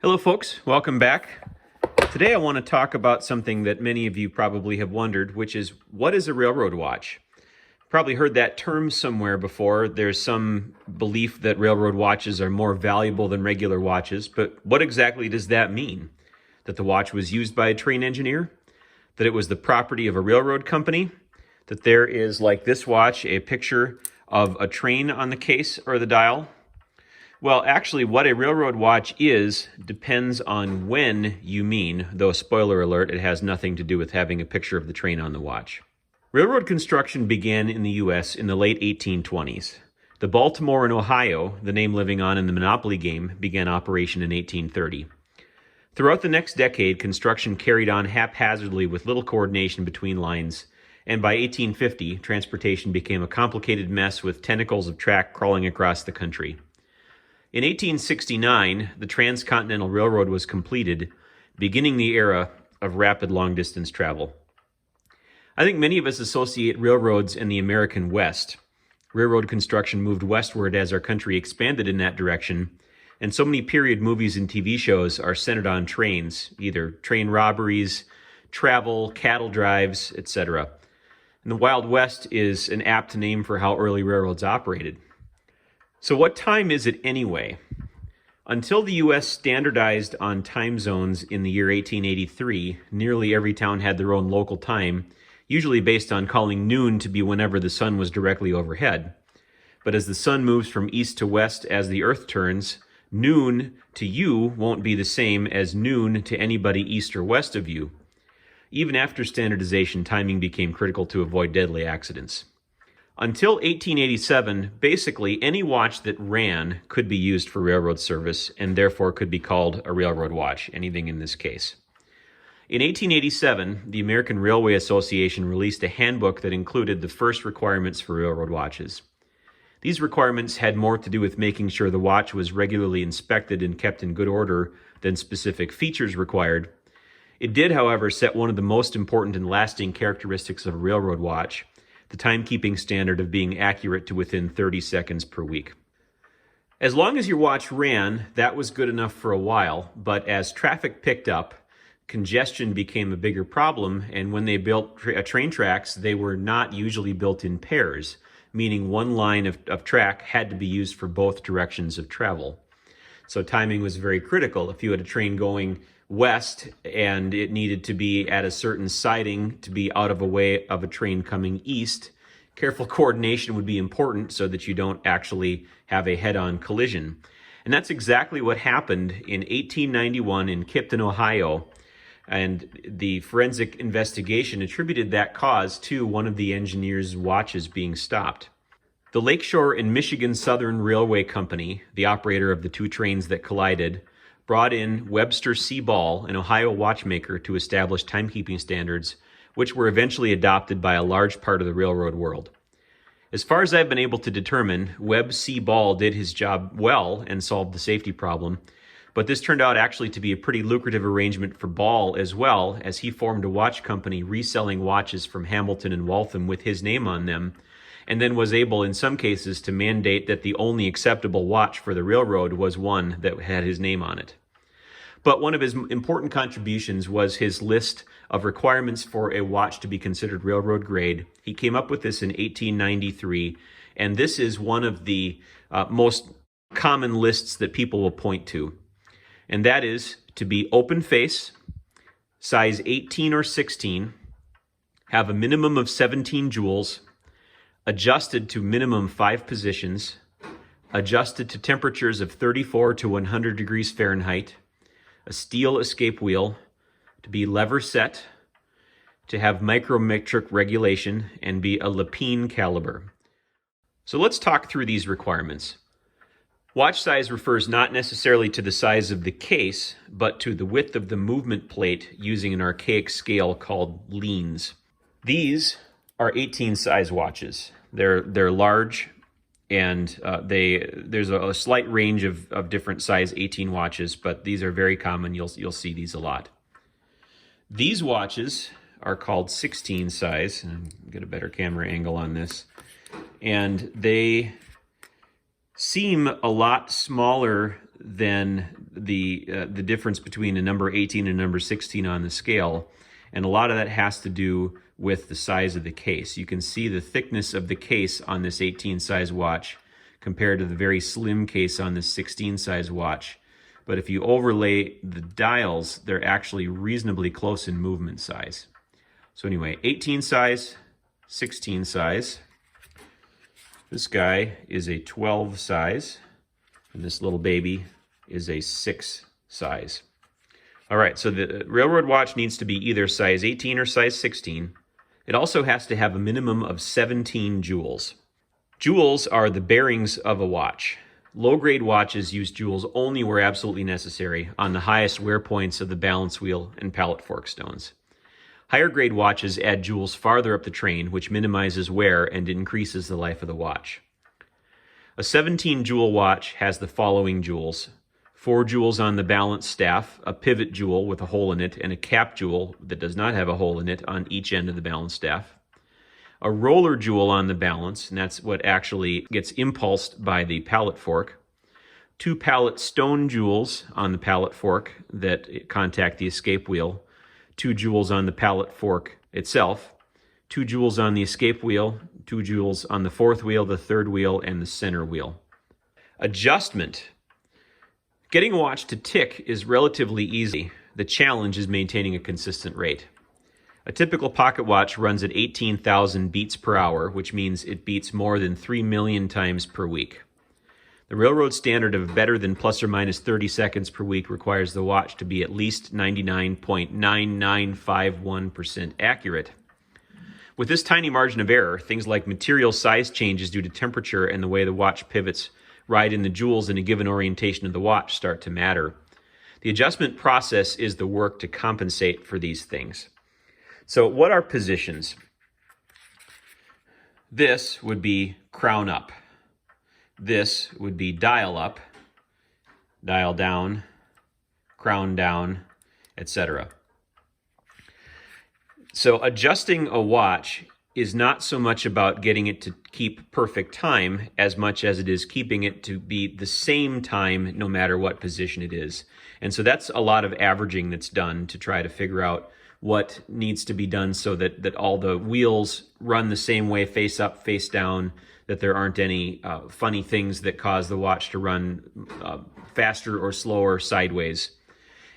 Hello folks, welcome back. Today I want to talk about something that many of you probably have wondered, which is what is a railroad watch? Probably heard that term somewhere before. There's some belief that railroad watches are more valuable than regular watches, but what exactly does that mean? That the watch was used by a train engineer? That it was the property of a railroad company? That there is, like this watch, a picture of a train on the case or the dial? Well, actually, what a railroad watch is depends on when you mean, though spoiler alert, it has nothing to do with having a picture of the train on the watch. Railroad construction began in the U.S. in the late 1820s. The Baltimore and Ohio, the name living on in the Monopoly game, began operation in 1830. Throughout the next decade, construction carried on haphazardly with little coordination between lines, and by 1850, transportation became a complicated mess with tentacles of track crawling across the country. In 1869, the Transcontinental Railroad was completed, beginning the era of rapid long-distance travel. I think many of us associate railroads and the American West. Railroad construction moved westward as our country expanded in that direction, and so many period movies and TV shows are centered on trains, either train robberies, travel, cattle drives, etc. And the Wild West is an apt name for how early railroads operated. So what time is it anyway? Until the U.S. standardized on time zones in the year 1883, nearly every town had their own local time, usually based on calling noon to be whenever the sun was directly overhead. But as the sun moves from east to west as the earth turns, noon to you won't be the same as noon to anybody east or west of you. Even after standardization, timing became critical to avoid deadly accidents. Until 1887, basically any watch that ran could be used for railroad service and therefore could be called a railroad watch, anything in this case. In 1887, the American Railway Association released a handbook that included the first requirements for railroad watches. These requirements had more to do with making sure the watch was regularly inspected and kept in good order than specific features required. It did, however, set one of the most important and lasting characteristics of a railroad watch, the timekeeping standard of being accurate to within 30 seconds per week. As long as your watch ran, that was good enough for a while, but as traffic picked up, congestion became a bigger problem, and when they built train tracks, they were not usually built in pairs, meaning one line of track had to be used for both directions of travel. So timing was very critical. If you had a train going west and it needed to be at a certain siding to be out of a way of a train coming east, careful coordination would be important so that you don't actually have a head-on collision. And that's exactly what happened in 1891 in Kipton, Ohio. And the forensic investigation attributed that cause to one of the engineer's watches being stopped. The Lakeshore and Michigan Southern Railway Company, the operator of the two trains that collided, brought in Webster C. Ball, an Ohio watchmaker, to establish timekeeping standards, which were eventually adopted by a large part of the railroad world. As far as I've been able to determine, Webb C. Ball did his job well and solved the safety problem, but this turned out actually to be a pretty lucrative arrangement for Ball as well, as he formed a watch company reselling watches from Hamilton and Waltham with his name on them, and then was able in some cases to mandate that the only acceptable watch for the railroad was one that had his name on it. But one of his important contributions was his list of requirements for a watch to be considered railroad grade. He came up with this in 1893, and this is one of the most common lists that people will point to. And that is to be open face, size 18 or 16, have a minimum of 17 jewels, adjusted to minimum 5 positions, adjusted to temperatures of 34 to 100 degrees Fahrenheit, a steel escape wheel, to be lever set, to have micrometric regulation, and be a Lepine caliber. So let's talk through these requirements. Watch size refers not necessarily to the size of the case, but to the width of the movement plate using an archaic scale called leans. These are 18 size watches. They're large, and there's a slight range of different size 18 watches, but these are very common. You'll see these a lot. These watches are called 16 size, and get a better camera angle on this, and they seem a lot smaller than the difference between a number 18 and a number 16 on the scale. And a lot of that has to do with the size of the case. You can see the thickness of the case on this 18 size watch compared to the very slim case on this 16 size watch. But if you overlay the dials, they're actually reasonably close in movement size. So anyway, 18 size, 16 size. This guy is a 12 size, and this little baby is a 6 size. All right, so the railroad watch needs to be either size 18 or size 16. It also has to have a minimum of 17 joules. Joules are the bearings of a watch. Low-grade watches use joules only where absolutely necessary on the highest wear points of the balance wheel and pallet fork stones. Higher grade watches add joules farther up the train, which minimizes wear and increases the life of the watch. A 17 joule watch has the following joules: 4 joules on the balance staff, a pivot joule with a hole in it, and a cap joule that does not have a hole in it on each end of the balance staff. A roller joule on the balance, and that's what actually gets impulsed by the pallet fork. 2 pallet stone joules on the pallet fork that contact the escape wheel. 2 joules on the pallet fork itself, 2 joules on the escape wheel, 2 joules on the fourth wheel, the third wheel, and the center wheel. Adjustment. Getting a watch to tick is relatively easy. The challenge is maintaining a consistent rate. A typical pocket watch runs at 18,000 beats per hour, which means it beats more than 3 million times per week. The railroad standard of better than plus or minus 30 seconds per week requires the watch to be at least 99.9951% accurate. With this tiny margin of error, things like material size changes due to temperature and the way the watch pivots ride in the joules in a given orientation of the watch start to matter. The adjustment process is the work to compensate for these things. So what are positions? This would be crown up. This would be dial up, dial down, crown down, etc. So adjusting a watch is not so much about getting it to keep perfect time as much as it is keeping it to be the same time no matter what position it is. And so that's a lot of averaging that's done to try to figure out what needs to be done so that all the wheels run the same way, face up, face down, that there aren't any funny things that cause the watch to run faster or slower sideways.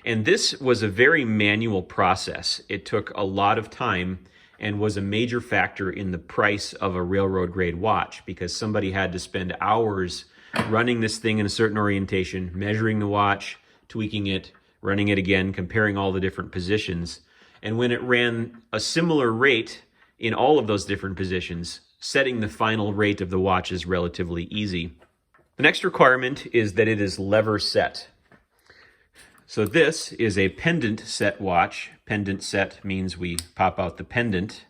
And this was a very manual process. It took a lot of time and was a major factor in the price of a railroad grade watch, because somebody had to spend hours running this thing in a certain orientation, measuring the watch, tweaking it, running it again, comparing all the different positions. And when it ran a similar rate in all of those different positions, setting the final rate of the watch is relatively easy. The next requirement is that it is lever set. So this is a pendant set watch. Pendant set means we pop out the pendant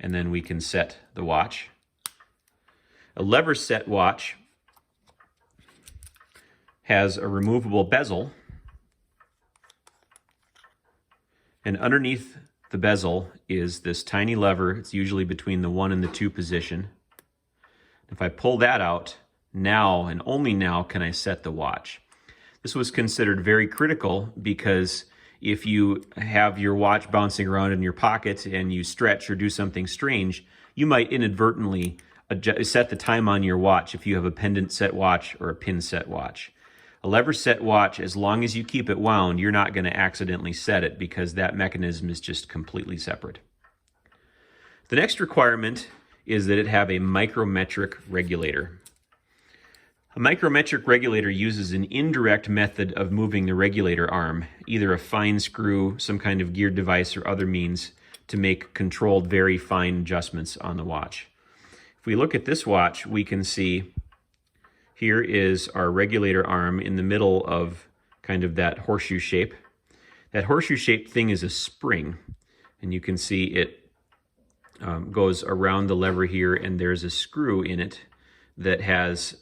and then we can set the watch. A lever set watch has a removable bezel, and underneath the bezel is this tiny lever. It's usually between the 1 and the 2 position. If I pull that out, now and only now can I set the watch. This was considered very critical because if you have your watch bouncing around in your pocket and you stretch or do something strange, you might inadvertently set the time on your watch if you have a pendant set watch or a pin set watch. A lever set watch, as long as you keep it wound, you're not going to accidentally set it because that mechanism is just completely separate. The next requirement is that it have a micrometric regulator. A micrometric regulator uses an indirect method of moving the regulator arm, either a fine screw, some kind of geared device, or other means to make controlled, very fine adjustments on the watch. If we look at this watch, we can see here is our regulator arm in the middle of kind of that horseshoe shape. That horseshoe shaped thing is a spring, and you can see it goes around the lever here, and there's a screw in it that has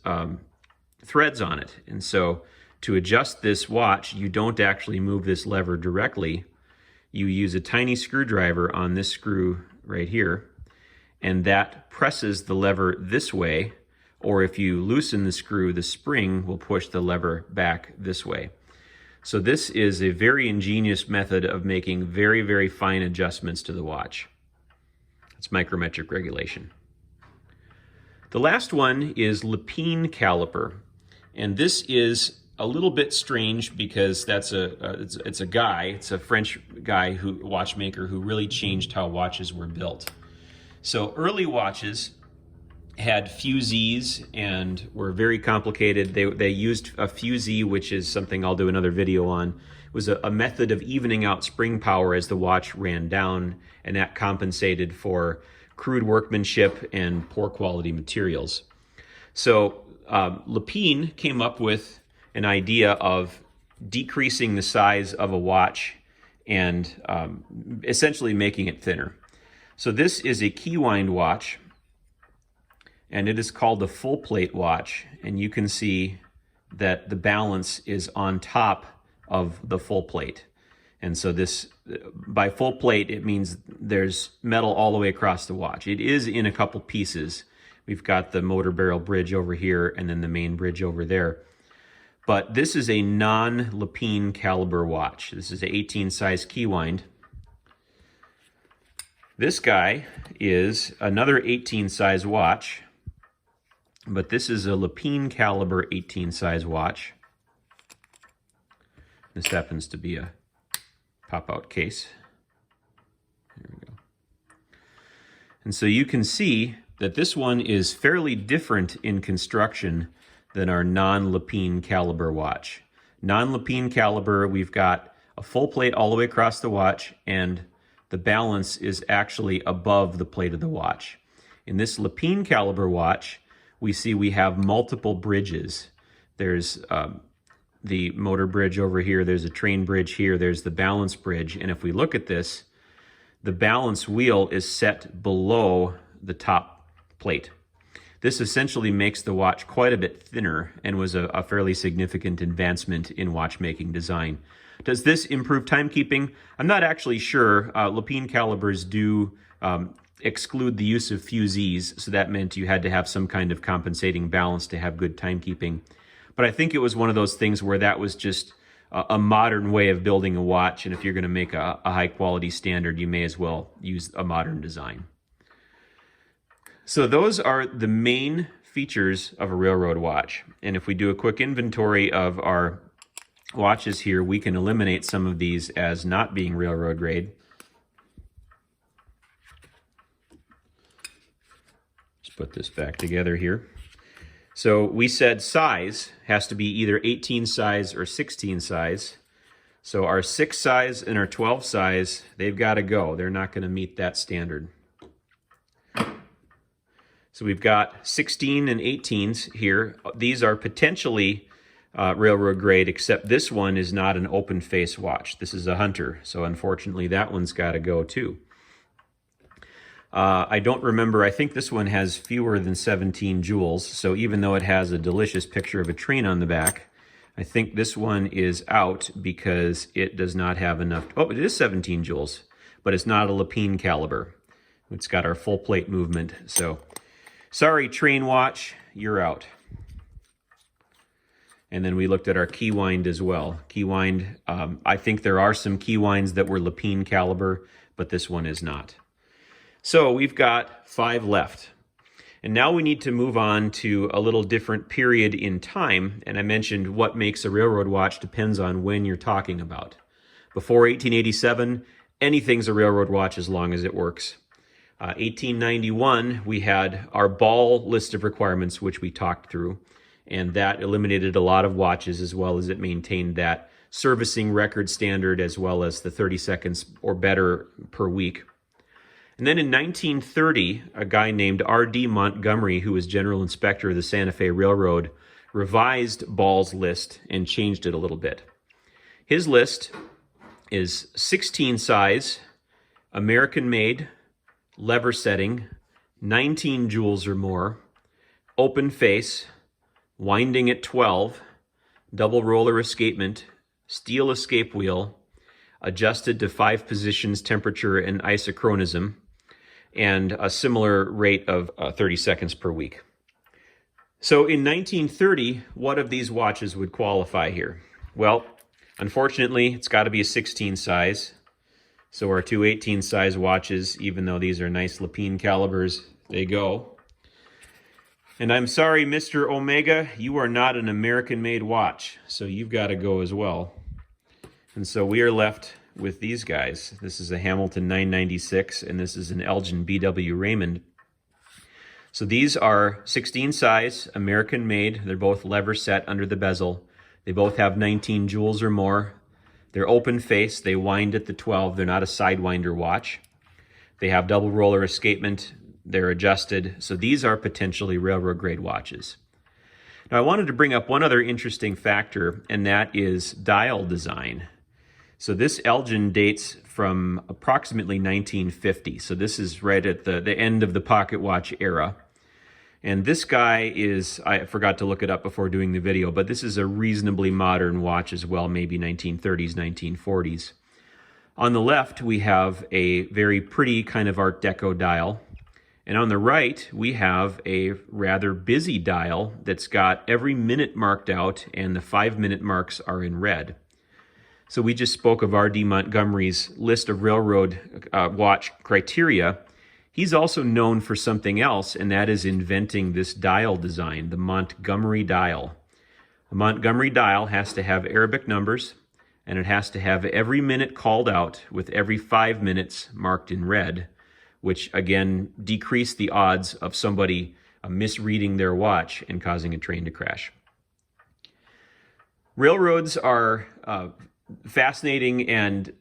threads on it. And so to adjust this watch, you don't actually move this lever directly. You use a tiny screwdriver on this screw right here, and that presses the lever this way or if you loosen the screw, the spring will push the lever back this way. So this is a very ingenious method of making very, very fine adjustments to the watch. It's micrometric regulation. The last one is Lepine caliper, and this is a little bit strange because it's a French guy, watchmaker, who really changed how watches were built. So early watches had fusees and were very complicated. They used a fusee, which is something I'll do another video on. It was a method of evening out spring power as the watch ran down, and that compensated for crude workmanship and poor quality materials. So Lepine came up with an idea of decreasing the size of a watch and essentially making it thinner. So this is a keywind watch, and it is called the full plate watch, and you can see that the balance is on top of the full plate. And so this, by full plate, it means there's metal all the way across the watch. It is in a couple pieces. We've got the motor barrel bridge over here and then the main bridge over there. But this is a non-Lepine caliber watch. This is an 18 size keywind. This guy is another 18 size watch, but this is a Lepine caliber 18 size watch. This happens to be a pop-out case. There we go. And so you can see that this one is fairly different in construction than our non-Lepine caliber watch. Non-Lepine caliber, we've got a full plate all the way across the watch, and the balance is actually above the plate of the watch. In this Lepine caliber watch, we have multiple bridges. There's the motor bridge over here, there's a train bridge here, there's the balance bridge, and if we look at this, the balance wheel is set below the top plate. This essentially makes the watch quite a bit thinner and was a fairly significant advancement in watchmaking design. Does this improve timekeeping? I'm not actually sure. Lepine calibers do exclude the use of fusees, so that meant you had to have some kind of compensating balance to have good timekeeping. But I think it was one of those things where that was just a modern way of building a watch, and if you're going to make a high quality standard, you may as well use a modern design. So those are the main features of a railroad watch. And if we do a quick inventory of our watches here, we can eliminate some of these as not being railroad grade. Let's put this back together here. So we said size has to be either 18 size or 16 size. So our 6 size and our 12 size, they've got to go. They're not going to meet that standard. So we've got 16 and 18s here. These are potentially railroad grade, except this one is not an open face watch. This is a Hunter, so unfortunately that one's got to go too. I don't remember, I think this one has fewer than 17 jewels, so even though it has a delicious picture of a train on the back, I think this one is out because it does not have enough. Oh, it is 17 jewels, but it's not a Lepine caliber. It's got our full plate movement, so sorry, train watch, you're out. And then we looked at our keywind as well. Keywind, I think there are some keywinds that were Lepine caliber, but this one is not. So we've got 5 left. And now we need to move on to a little different period in time. And I mentioned what makes a railroad watch depends on when you're talking about. Before 1887, anything's a railroad watch as long as it works. 1891, we had our Ball list of requirements, which we talked through, and that eliminated a lot of watches, as well as it maintained that servicing record standard, as well as the 30 seconds or better per week. And then in 1930, a guy named R.D. Montgomery, who was general inspector of the Santa Fe Railroad, revised Ball's list and changed it a little bit. His list is 16 size, American made, lever setting, 19 jewels or more, open face, winding at 12, double roller escapement, steel escape wheel, adjusted to 5 positions, temperature, and isochronism, and a similar rate of 30 seconds per week. So in 1930, what of these watches would qualify here? Well, unfortunately, it's got to be a 16 size. So our two 18 size watches, even though these are nice Lepine calibers, they go. And I'm sorry, Mr. Omega, you are not an American-made watch, so you've got to go as well. And so we are left with these guys. This is a Hamilton 996, and this is an Elgin BW Raymond. So these are 16 size, American-made. They're both lever set under the bezel. They both have 19 jewels or more. They're open face. They wind at the 12. They're not a sidewinder watch. They have double roller escapement. They're adjusted. So these are potentially railroad grade watches. Now I wanted to bring up one other interesting factor, and that is dial design. So this Elgin dates from approximately 1950. So this is right at the end of the pocket watch era. And this guy is, I forgot to look it up before doing the video, but this is a reasonably modern watch as well, maybe 1930s, 1940s. On the left, we have a very pretty kind of Art Deco dial. And on the right, we have a rather busy dial that's got every minute marked out, and the 5-minute marks are in red. So we just spoke of R.D. Montgomery's list of railroad watch criteria. He's also known for something else, and that is inventing this dial design, the Montgomery dial. A Montgomery dial has to have Arabic numbers, and it has to have every minute called out with every 5 minutes marked in red, which again decrease the odds of somebody misreading their watch and causing a train to crash. Railroads are fascinating and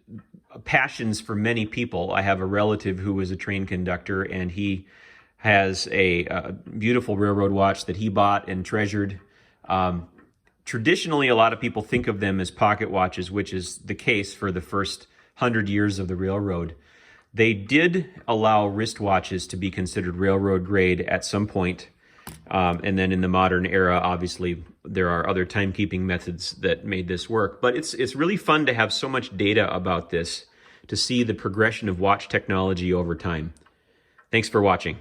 passions for many people. I have a relative who was a train conductor, and he has a beautiful railroad watch that he bought and treasured. Traditionally, a lot of people think of them as pocket watches, which is the case for the first 100 years of the railroad. They did allow wristwatches to be considered railroad grade at some point. And then in the modern era, obviously, there are other timekeeping methods that made this work. But it's really fun to have so much data about this, to see the progression of watch technology over time. Thanks for watching.